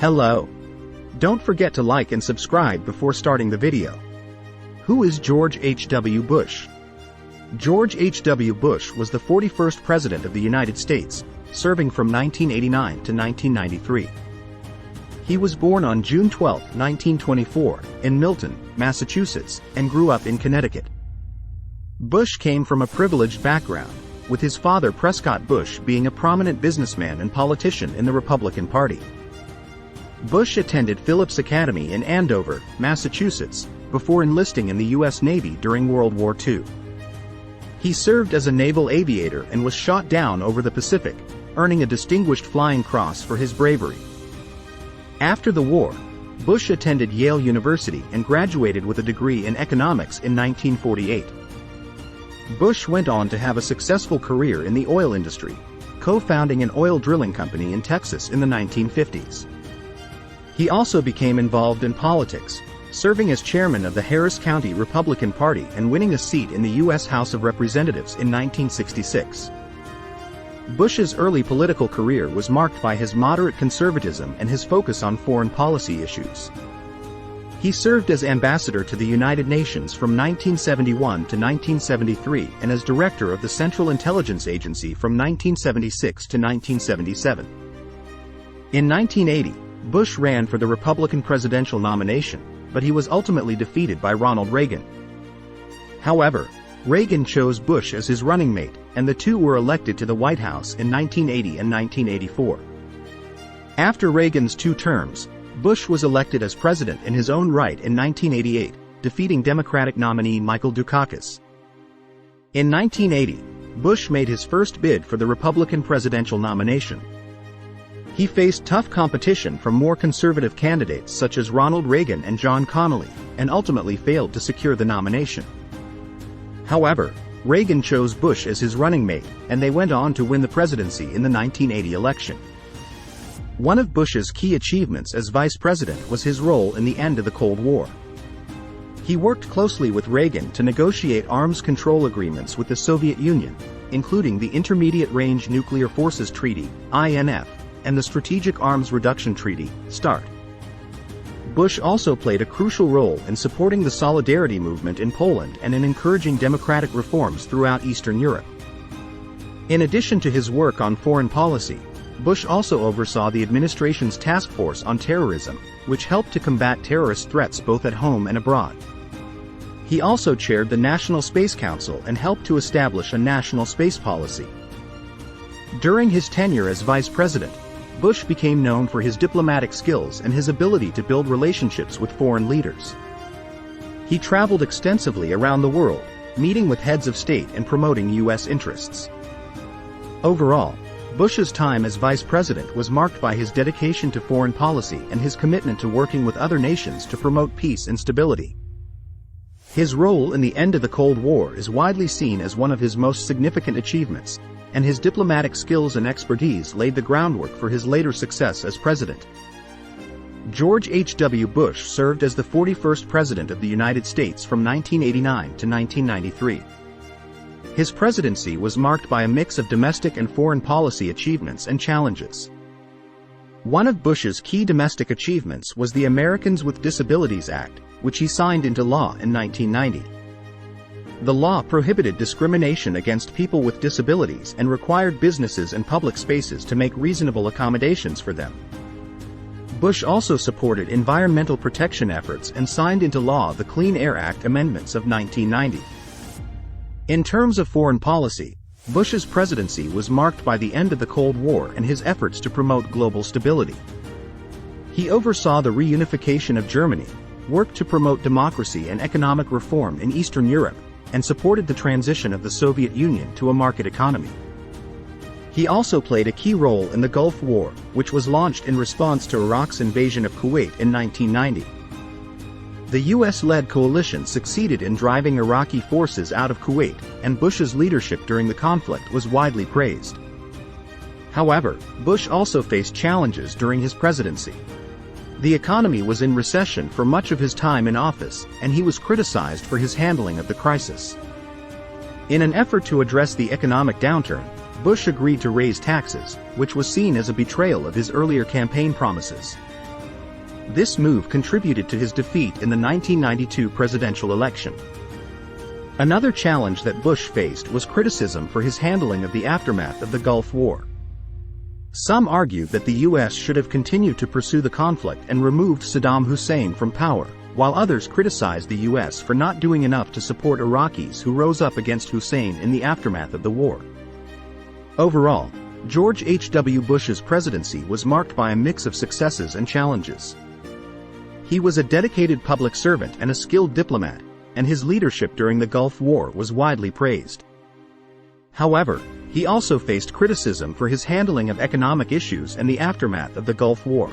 Hello. Don't forget to like and subscribe before starting the video. Who is George H.W. Bush? George H.W. Bush was the 41st President of the United States, serving from 1989 to 1993. He was born on June 12, 1924, in Milton, Massachusetts, and grew up in Connecticut. Bush came from a privileged background, with his father Prescott Bush being a prominent businessman and politician in the Republican Party. Bush attended Phillips Academy in Andover, Massachusetts, before enlisting in the U.S. Navy during World War II. He served as a naval aviator and was shot down over the Pacific, earning a Distinguished Flying Cross for his bravery. After the war, Bush attended Yale University and graduated with a degree in economics in 1948. Bush went on to have a successful career in the oil industry, co-founding an oil drilling company in Texas in the 1950s. He also became involved in politics, serving as chairman of the Harris County Republican Party and winning a seat in the U.S. House of Representatives in 1966. Bush's early political career was marked by his moderate conservatism and his focus on foreign policy issues. He served as ambassador to the United Nations from 1971 to 1973 and as director of the Central Intelligence Agency from 1976 to 1977. In 1980, Bush ran for the Republican presidential nomination, but he was ultimately defeated by Ronald Reagan. However, Reagan chose Bush as his running mate, and the two were elected to the White House in 1980 and 1984. After Reagan's two terms, Bush was elected as president in his own right in 1988, defeating Democratic nominee Michael Dukakis. In 1980, Bush made his first bid for the Republican presidential nomination. He faced tough competition from more conservative candidates such as Ronald Reagan and John Connally, and ultimately failed to secure the nomination. However, Reagan chose Bush as his running mate, and they went on to win the presidency in the 1980 election. One of Bush's key achievements as vice president was his role in the end of the Cold War. He worked closely with Reagan to negotiate arms control agreements with the Soviet Union, including the Intermediate Range Nuclear Forces Treaty, INF, and the Strategic Arms Reduction Treaty, START. Bush also played a crucial role in supporting the Solidarity movement in Poland and in encouraging democratic reforms throughout Eastern Europe. In addition to his work on foreign policy, Bush also oversaw the administration's task force on terrorism, which helped to combat terrorist threats both at home and abroad. He also chaired the National Space Council and helped to establish a national space policy. During his tenure as vice president, Bush became known for his diplomatic skills and his ability to build relationships with foreign leaders. He traveled extensively around the world, meeting with heads of state and promoting U.S. interests. Overall, Bush's time as vice president was marked by his dedication to foreign policy and his commitment to working with other nations to promote peace and stability. His role in the end of the Cold War is widely seen as one of his most significant achievements, and his diplomatic skills and expertise laid the groundwork for his later success as president. George H.W. Bush served as the 41st President of the United States from 1989 to 1993. His presidency was marked by a mix of domestic and foreign policy achievements and challenges. One of Bush's key domestic achievements was the Americans with Disabilities Act, which he signed into law in 1990. The law prohibited discrimination against people with disabilities and required businesses and public spaces to make reasonable accommodations for them. Bush also supported environmental protection efforts and signed into law the Clean Air Act amendments of 1990. In terms of foreign policy, Bush's presidency was marked by the end of the Cold War and his efforts to promote global stability. He oversaw the reunification of Germany, worked to promote democracy and economic reform in Eastern Europe, and supported the transition of the Soviet Union to a market economy. He also played a key role in the Gulf War, which was launched in response to Iraq's invasion of Kuwait in 1990. The U.S.-led coalition succeeded in driving Iraqi forces out of Kuwait, and Bush's leadership during the conflict was widely praised. However, Bush also faced challenges during his presidency. The economy was in recession for much of his time in office, and he was criticized for his handling of the crisis. In an effort to address the economic downturn, Bush agreed to raise taxes, which was seen as a betrayal of his earlier campaign promises. This move contributed to his defeat in the 1992 presidential election. Another challenge that Bush faced was criticism for his handling of the aftermath of the Gulf War. Some argued that the U.S. should have continued to pursue the conflict and removed Saddam Hussein from power, while others criticized the U.S. for not doing enough to support Iraqis who rose up against Hussein in the aftermath of the war. Overall, George H.W. Bush's presidency was marked by a mix of successes and challenges. He was a dedicated public servant and a skilled diplomat, and his leadership during the Gulf War was widely praised. However, he also faced criticism for his handling of economic issues and the aftermath of the Gulf War.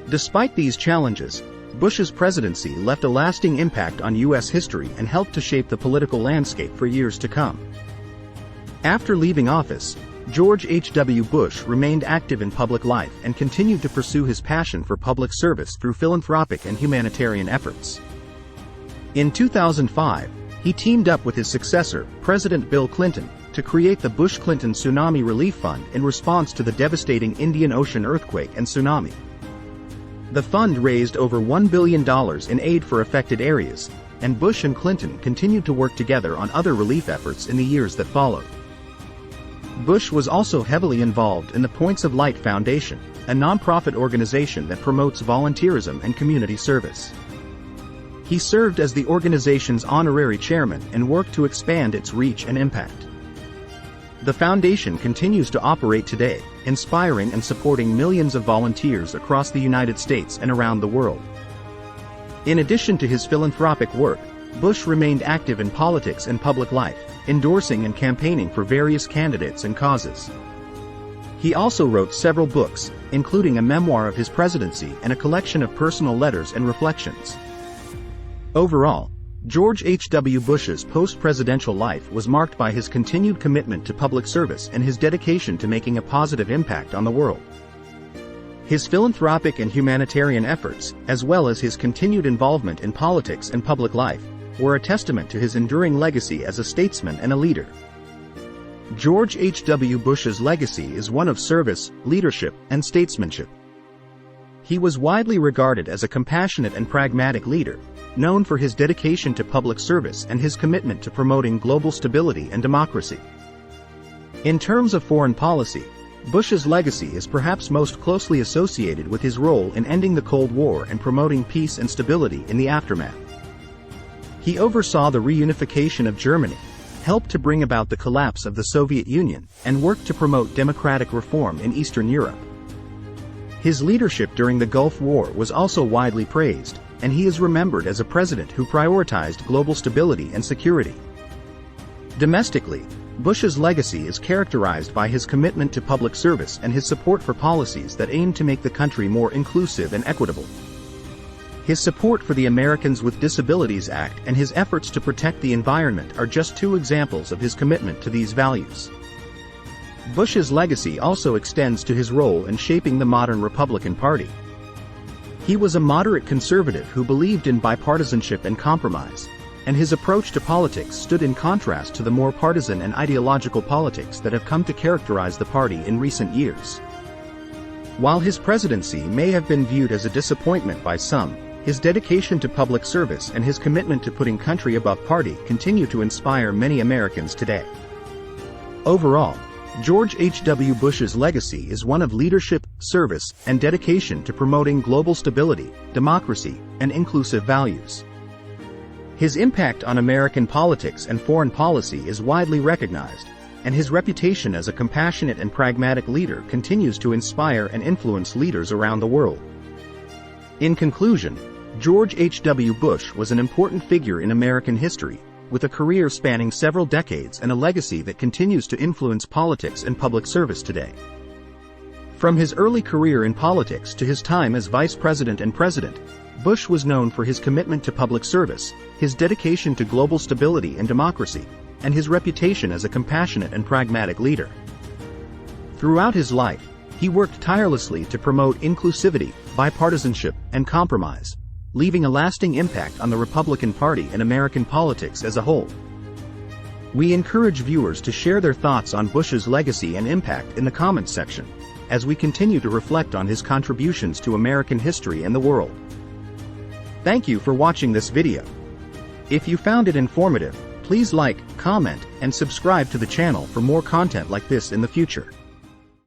Despite these challenges, Bush's presidency left a lasting impact on U.S. history and helped to shape the political landscape for years to come. After leaving office, George H.W. Bush remained active in public life and continued to pursue his passion for public service through philanthropic and humanitarian efforts. In 2005, he teamed up with his successor, President Bill Clinton, to create the Bush-Clinton Tsunami Relief Fund in response to the devastating Indian Ocean earthquake and tsunami. The fund raised over $1 billion in aid for affected areas, and Bush and Clinton continued to work together on other relief efforts in the years that followed. Bush was also heavily involved in the Points of Light Foundation, a nonprofit organization that promotes volunteerism and community service. He served as the organization's honorary chairman and worked to expand its reach and impact. The foundation continues to operate today, inspiring and supporting millions of volunteers across the United States and around the world. In addition to his philanthropic work, Bush remained active in politics and public life, endorsing and campaigning for various candidates and causes. He also wrote several books, including a memoir of his presidency and a collection of personal letters and reflections. Overall, George H.W. Bush's post-presidential life was marked by his continued commitment to public service and his dedication to making a positive impact on the world. His philanthropic and humanitarian efforts, as well as his continued involvement in politics and public life, were a testament to his enduring legacy as a statesman and a leader. George H.W. Bush's legacy is one of service, leadership, and statesmanship. He was widely regarded as a compassionate and pragmatic leader, known for his dedication to public service and his commitment to promoting global stability and democracy. In terms of foreign policy, Bush's legacy is perhaps most closely associated with his role in ending the Cold War and promoting peace and stability in the aftermath. He oversaw the reunification of Germany, helped to bring about the collapse of the Soviet Union, and worked to promote democratic reform in Eastern Europe. His leadership during the Gulf War was also widely praised, and he is remembered as a president who prioritized global stability and security. Domestically, Bush's legacy is characterized by his commitment to public service and his support for policies that aim to make the country more inclusive and equitable. His support for the Americans with Disabilities Act and his efforts to protect the environment are just two examples of his commitment to these values. Bush's legacy also extends to his role in shaping the modern Republican Party. He was a moderate conservative who believed in bipartisanship and compromise, and his approach to politics stood in contrast to the more partisan and ideological politics that have come to characterize the party in recent years. While his presidency may have been viewed as a disappointment by some, his dedication to public service and his commitment to putting country above party continue to inspire many Americans today. Overall, George H.W. Bush's legacy is one of leadership, service, and dedication to promoting global stability, democracy, and inclusive values. His impact on American politics and foreign policy is widely recognized, and his reputation as a compassionate and pragmatic leader continues to inspire and influence leaders around the world. In conclusion, George H.W. Bush was an important figure in American history, with a career spanning several decades and a legacy that continues to influence politics and public service today. From his early career in politics to his time as vice president and president, Bush was known for his commitment to public service, his dedication to global stability and democracy, and his reputation as a compassionate and pragmatic leader. Throughout his life, he worked tirelessly to promote inclusivity, bipartisanship, and compromise, leaving a lasting impact on the Republican Party and American politics as a whole. We encourage viewers to share their thoughts on Bush's legacy and impact in the comments section. as we continue to reflect on his contributions to American history and the world. Thank you for watching this video. If you found it informative, please like, comment, and subscribe to the channel for more content like this in the future.